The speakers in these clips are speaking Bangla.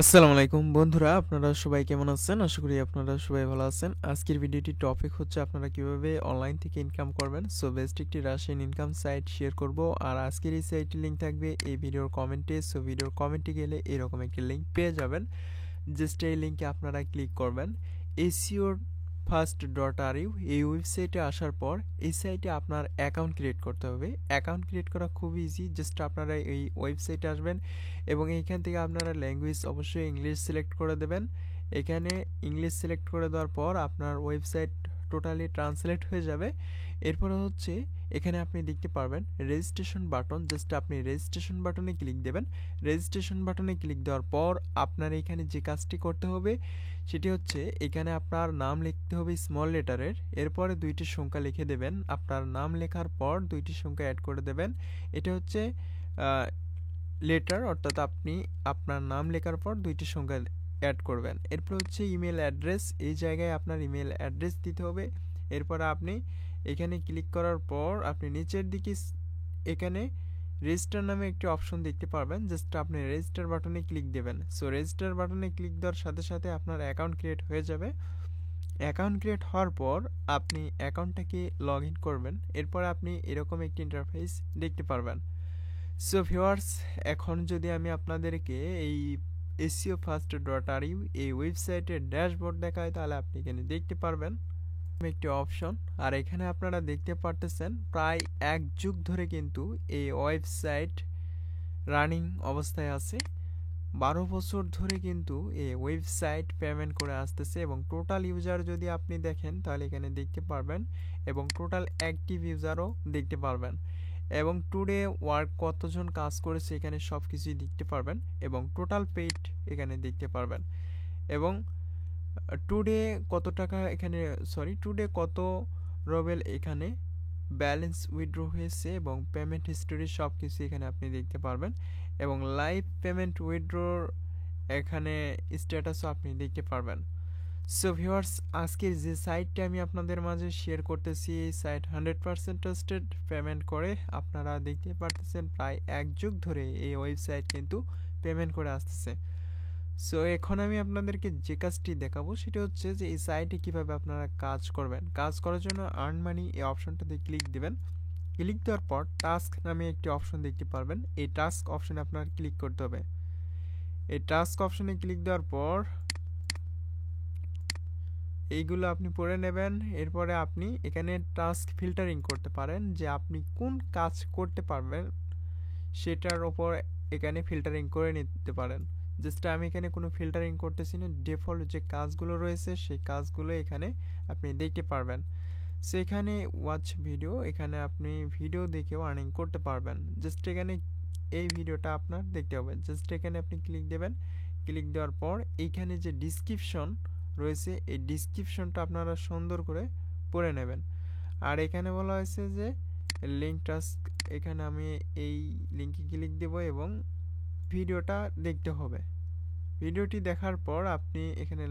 আসসালামু আলাইকুম বন্ধুরা, আপনারা সবাই কেমন আছেন? আশা করি আপনারা সবাই ভালো আছেন। আজকের ভিডিওটির টপিক হচ্ছে আপনারা কিভাবে অনলাইন থেকে ইনকাম করবেন। সো বেস্ট একটি রাশিয়ান ইনকাম সাইট শেয়ার করব। আর আজকের এই সাইটের লিংক থাকবে এই ভিডিওর কমেন্টে। সো ভিডিওর কমেন্টে গেলে এরকম একটি লিংক পেয়ে যাবেন। জাস্ট এই লিংকে আপনারা ক্লিক করবেন। SEO first dot R U এই ওয়েবসাইটে আসার পর এই সাইটে আপনার অ্যাকাউন্ট ক্রিয়েট করতে হবে। অ্যাকাউন্ট ক্রিয়েট করা খুব ইজি। জাস্ট আপনারা এই ওয়েবসাইটে আসবেন এবং এইখান থেকে আপনারা ল্যাঙ্গুয়েজ অবশ্যই ইংলিশ সিলেক্ট করে দেবেন। এখানে ইংলিশ সিলেক্ট করে দেওয়ার পর আপনার ওয়েবসাইট টোটালি ট্রান্সলেট হয়ে যাবে। এরপরে হচ্ছে এখানে আপনি দেখতে পারবেন রেজিস্ট্রেশন বাটন। জাস্ট আপনি রেজিস্ট্রেশন বাটনে ক্লিক দেবেন। রেজিস্ট্রেশন বাটনে ক্লিক দেওয়ার পর আপনার এখানে যে কাজটি করতে হবে সেটি হচ্ছে এখানে আপনার নাম লিখতে হবে স্মল লেটারের, এরপরে দুইটি সংখ্যা লিখে দেবেন। আপনার নাম লেখার পর দুইটি সংখ্যা অ্যাড করে দেবেন। এটা হচ্ছে লেটার, অর্থাৎ আপনি আপনার নাম লেখার পর দুইটি সংখ্যা অ্যাড করবেন। এরপর হচ্ছে ইমেল অ্যাড্রেস, এই জায়গায় আপনার ইমেল অ্যাড্রেস দিতে হবে। এরপর আপনি এখানে ক্লিক করার পর আপনি নিচের দিকে এখানে রেজিস্টার নামে একটি অপশন দেখতে পারবেন। জাস্ট আপনি রেজিস্টার বাটনে ক্লিক দেবেন। সো রেজিস্টার বাটনে ক্লিক দেওয়ার সাথে সাথে আপনার অ্যাকাউন্ট ক্রিয়েট হয়ে যাবে। অ্যাকাউন্ট ক্রিয়েট হওয়ার পর আপনি অ্যাকাউন্টটাকে লগ ইন করবেন। এরপর আপনি এরকম একটি ইন্টারফেস দেখতে পারবেন। সো ভিউয়ার্স, এখন যদি আমি আপনাদেরকে এই SEO first dot R U এই ওয়েবসাইটের ড্যাশবোর্ড দেখাই, তাহলে আপনি এখানে দেখতে পারবেন একটি অপশন। আর এখানে আপনারা দেখতে পারতেছেন প্রায় 1 যুগ ধরে কিন্তু এই ওয়েবসাইট রানিং অবস্থায় আছে। 12 বছর ধরে কিন্তু এই ওয়েবসাইট পেমেন্ট করে আসতেছে এবং টোটাল ইউজার যদি আপনি দেখেন তাহলে এখানে দেখতে পারবেন এবং টোটাল অ্যাক্টিভ ইউজারও দেখতে পারবেন এবং টুডে ওয়ার্ক কতজন কাজ করেছে এখানে সব কিছুই দেখতে পারবেন এবং টোটাল পেইড এখানে দেখতে পারবেন এবং টুডে কত টাকা এখানে, টুডে কত রবেল এখানে ব্যালেন্স উইথড্র হয়েছে এবং পেমেন্ট হিস্টোরি সব কিছু এখানে আপনি দেখতে পারবেন এবং লাইভ পেমেন্ট উইথড্রর এখানে স্ট্যাটাসও আপনি দেখতে পারবেন। সো ভিউয়ার্স, আজকের যে সাইটটা আমি আপনাদের মাঝে শেয়ার করতেছি এই সাইট 100% ট্রাস্টেড। পেমেন্ট করে আপনারা দেখতে পারতেছেন প্রায় 1 যুগ ধরে এই ওয়েবসাইট কিন্তু পেমেন্ট করে আসতেছে। সো এখন আমি আপনাদেরকে যে কাজটি দেখাবো সেটা হচ্ছে যে এই সাইটে কিভাবে আপনারা কাজ করবেন। কাজ করার জন্য আর্ন মানি এই অপশনটাতে ক্লিক দিবেন। ক্লিক দেওয়ার পর টাস্ক নামে একটি অপশন দেখতে পারবেন। এই টাস্ক অপশনে আপনার ক্লিক করতে হবে। এই টাস্ক অপশনে ক্লিক দেওয়ার পর এইগুলো আপনি পড়ে নেবেন। এরপরে আপনি এখানে টাস্ক ফিল্টারিং করতে পারেন যে আপনি কোন কাজ করতে পারবেন সেটার ওপর এখানে ফিল্টারিং করে নিতে পারেন। জাস্ট আমি এখানে কোনো ফিল্টারিং করতেছি না, ডিফল্ট যে কাজগুলো রয়েছে সেই কাজগুলো এখানে আপনি দেখতে পারবেন। সো এখানে ওয়াচ ভিডিও, এখানে আপনি ভিডিও দেখেও আর্নিং করতে পারবেন। জাস্ট এখানে এই ভিডিওটা আপনার দেখতে হবে। জাস্ট এখানে আপনি ক্লিক দেবেন। ক্লিক দেওয়ার পর এইখানে যে ডিসক্রিপশন রয়েছে এই ডিসক্রিপশনটা আপনারা সুন্দর করে পড়ে নেবেন। আর এখানে বলা হয়েছে যে লিঙ্ক টাস্ক, এখানে আমি এই লিঙ্কে ক্লিক দেব এবং ভিডিওটা দেখতে হবে। ভিডিওটি দেখার পর আপনি এখানে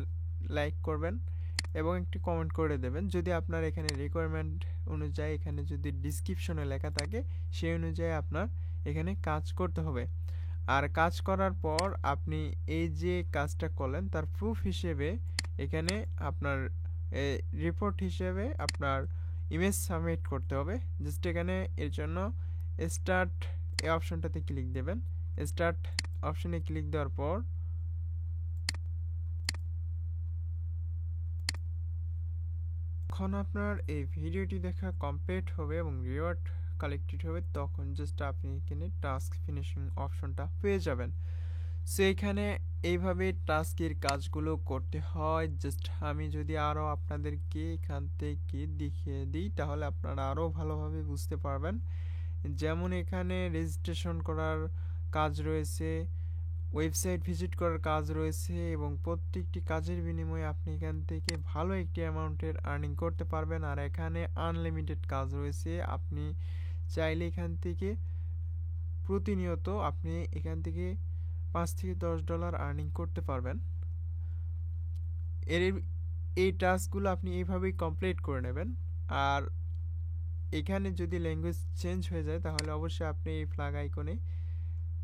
লাইক করবেন এবং একটি কমেন্ট করে দেবেন যদি আপনার এখানে রিকোয়ারমেন্ট অনুযায়ী এখানে যদি ডিসক্রিপশনে লেখা থাকে সেই অনুযায়ী আপনার এখানে কাজ করতে হবে। আর কাজ করার পর আপনি এই যে কাজটা করলেন তার প্রুফ হিসেবে এখানে আপনার রিপোর্ট হিসেবে আপনার ইমেজ সাবমিট করতে হবে। জাস্ট এখানে এর জন্য স্টার্ট এই অপশনটাতে ক্লিক দেবেন। স্টার্ট অপশনে ক্লিক দেওয়ার পর যখন আপনার এই ভিডিওটি দেখা কমপ্লিট হবে এবং রিওয়ার্ড কালেক্টেড হবে তখন জাস্ট আপনি এখানে টাস্ক ফিনিশিং অপশনটা পেয়ে যাবেন। সো এখানে এইভাবে টাস্কের কাজগুলো করতে হয়। জাস্ট আমি যদি আরও আপনাদেরকে এখান থেকে দেখিয়ে দিই তাহলে আপনারা আরও ভালোভাবে বুঝতে পারবেন। যেমন এখানে রেজিস্ট্রেশন করার কাজ রয়েছে, ওয়েবসাইট ভিজিট করার কাজ রয়েছে এবং প্রত্যেকটি কাজের বিনিময়ে আপনি এখান থেকে ভালো একটি অ্যামাউন্টের আর্নিং করতে পারবেন। আর এখানে আনলিমিটেড কাজ রয়েছে, আপনি চাইলে এখান থেকে প্রতিনিয়ত আপনি এখান থেকে $5 থেকে $10 আর্নিং করতে পারবেন। এর এই টাস্কগুলো আপনি এইভাবেই কমপ্লিট করে নেবেন। আর এখানে যদি ল্যাঙ্গুয়েজ চেঞ্জ হয়ে যায় তাহলে অবশ্যই আপনি এই ফ্ল্যাগ আইকনে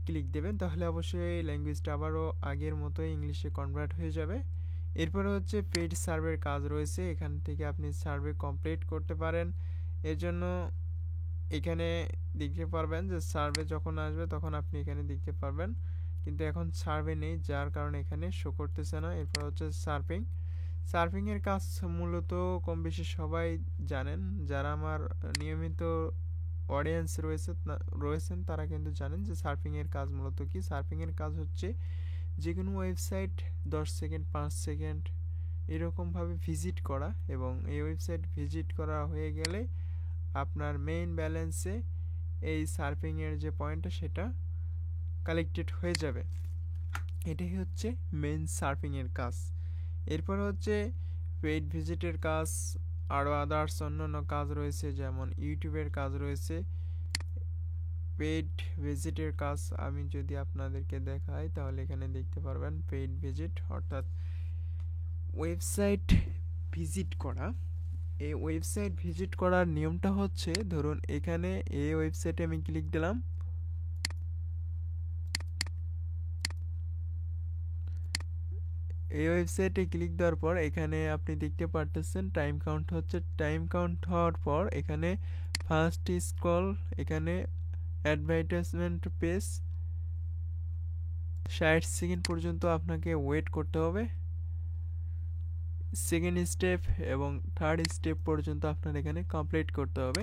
ক্লিক দেবেন, তাহলে অবশ্যই ল্যাঙ্গুয়েজটা আবারও আগের মতোই ইংলিশে কনভার্ট হয়ে যাবে। এরপরে হচ্ছে পেইড সার্ভের কাজ রয়েছে, এখান থেকে আপনি সার্ভে কমপ্লিট করতে পারেন। এর জন্য এখানে দেখতে পারবেন যে সার্ভে যখন আসবে তখন আপনি এখানে দেখতে পারবেন, কিন্তু এখন সার্ভে নেই যার কারণে এখানে শো করতেছে না। এরপর হচ্ছে সার্ফিংয়ের কাজ মূলত কম বেশি সবাই জানেন, যারা আমার নিয়মিত অডিয়েন্স রয়েছেন তারা কিন্তু জানেন যে সার্ফিংয়ের কাজ মূলত কি। সার্ফিংয়ের কাজ হচ্ছে যে কোনো ওয়েবসাইট 10 সেকেন্ড 5 সেকেন্ড এরকমভাবে ভিজিট করা, এবং এই ওয়েবসাইট ভিজিট করা হয়ে গেলে আপনার মেইন ব্যালেন্সে এই সার্ফিংয়ের যে পয়েন্টটা সেটা কালেক্টেড হয়ে যাবে। এটাই হচ্ছে মেইন সার্ফিংয়ের কাজ। এরপর হচ্ছে পেইড ভিজিটের কাজ, আরও আদার্স অন্যান্য কাজ রয়েছে, যেমন ইউটিউবের কাজ রয়েছে। পেইড ভিজিটের কাজ আমি যদি আপনাদেরকে দেখাই তাহলে এখানে দেখতে পারবেন পেইড ভিজিট অর্থাৎ ওয়েবসাইট ভিজিট করা। এই ওয়েবসাইট ভিজিট করার নিয়মটা হচ্ছে, ধরুন এখানে এই ওয়েবসাইটে আমি ক্লিক দিলাম, এই ওয়েবসাইটে ক্লিক দেওয়ার পর এখানে আপনি দেখতে পারতেছেন টাইম কাউন্ট হচ্ছে। টাইম কাউন্ট হওয়ার পর এখানে ফার্স্ট স্ক্রল, এখানে অ্যাডভার্টাইজমেন্ট পেজ 60 সেকেন্ড পর্যন্ত আপনাকে ওয়েট করতে হবে। সেকেন্ড স্টেপ এবং থার্ড স্টেপ পর্যন্ত আপনার এখানে কমপ্লিট করতে হবে।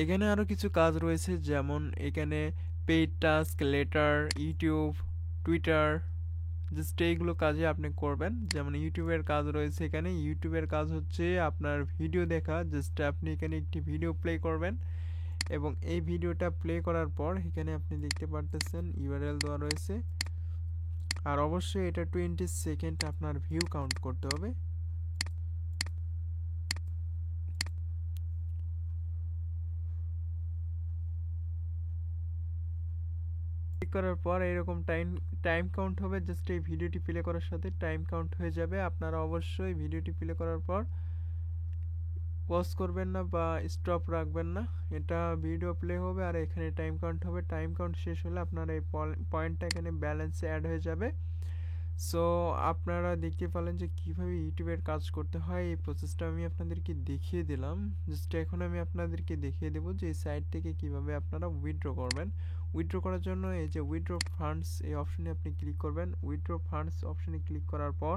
এখানে আরও কিছু কাজ রয়েছে, যেমন এখানে paid task, letter, YouTube, Twitter, just এইগুলো কাজে আপনি করবেন। যেমন ইউটিউবের কাজ রয়েছে, এখানে ইউটিউবের কাজ হচ্ছে আপনার ভিডিও দেখা। জাস্ট আপনি এখানে একটি ভিডিও প্লে করবেন, এবং এই ভিডিওটা প্লে করার পর এখানে আপনি দেখতে পারতেছেন ইউআরএল দেওয়া রয়েছে। আর অবশ্যই এটা 20 সেকেন্ড আপনার ভিউ কাউন্ট করতে হবে। ক্লিক করার পর এরকম টাইম কাউন্ট হবে, জাস্ট এই ভিডিওটি প্লে করার সাথে টাইম কাউন্ট হয়ে যাবে। আপনারা অবশ্যই ভিডিওটি প্লে করার পর পজ করবেন না বা স্টপ রাখবেন না, এটা ভিডিও প্লে হবে আর এখানে টাইম কাউন্ট হবে। টাইম কাউন্ট শেষ হলে আপনার এই পয়েন্টটা এখানে ব্যালেন্সে অ্যাড হয়ে যাবে। সো আপনারা দেখতে পেলেন যে কীভাবে ইউটিউবের কাজ করতে হয়, এই প্রসেসটা আমি আপনাদেরকে দেখিয়ে দিলাম। জাস্ট এখন আমি আপনাদেরকে দেখিয়ে দেবো যে এই সাইট থেকে কিভাবে আপনারা উইথড্র করবেন। উইথড্র করার জন্য এই যে উইথড্র ফান্ডস এই অপশনে আপনি ক্লিক করবেন। উইথড্র ফান্ডস অপশনে ক্লিক করার পর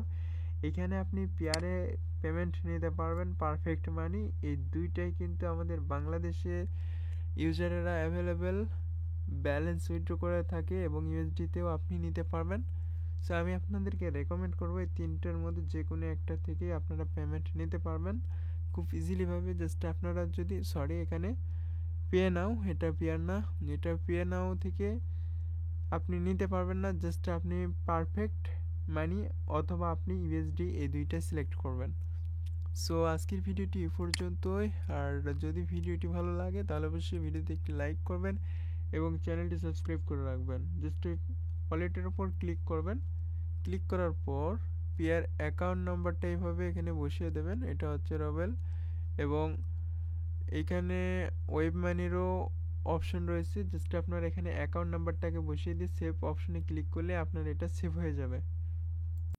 এখানে আপনি পেয়ারে পেমেন্ট নিতে পারবেন, পারফেক্ট মানি, এই দুইটাই কিন্তু আমাদের বাংলাদেশে ইউজারেরা অ্যাভেলেবেল ব্যালেন্স উইথড্র করে থাকে, এবং ইউএসডিতেও আপনি নিতে পারবেন। সো আমি আপনাদেরকে রেকমেন্ড করবো এই তিনটের মধ্যে যে কোনো একটা থেকে আপনারা পেমেন্ট নিতে পারবেন খুব ইজিলিভাবে। জাস্ট আপনারা যদি এখানে পে নাও, এটা পে নাও থেকে আপনি নিতে পারবেন না, জাস্ট আপনি পারফেক্ট মানি অথবা আপনি ইউএসডি এই দুইটা সিলেক্ট করবেন। সো আজকের ভিডিওটি এ পর্যন্তই। আর যদি ভিডিওটি ভালো লাগে তাহলে অবশ্যই ভিডিওতে একটি লাইক করবেন এবং চ্যানেলটি সাবস্ক্রাইব করে রাখবেন। জাস্ট ওয়ালেটের উপর ক্লিক করবেন। ক্লিক করার পর পিয়ার অ্যাকাউন্ট নাম্বারটা এইভাবে এখানে বসিয়ে দেবেন, এটা হচ্ছে রবেল, এবং এখানে ওয়েব মানিরও অপশন রয়েছে। জাস্ট আপনার এখানে অ্যাকাউন্ট নাম্বারটাকে বসিয়ে দিয়ে সেভ অপশনে ক্লিক করলে আপনার এটা সেভ হয়ে যাবে।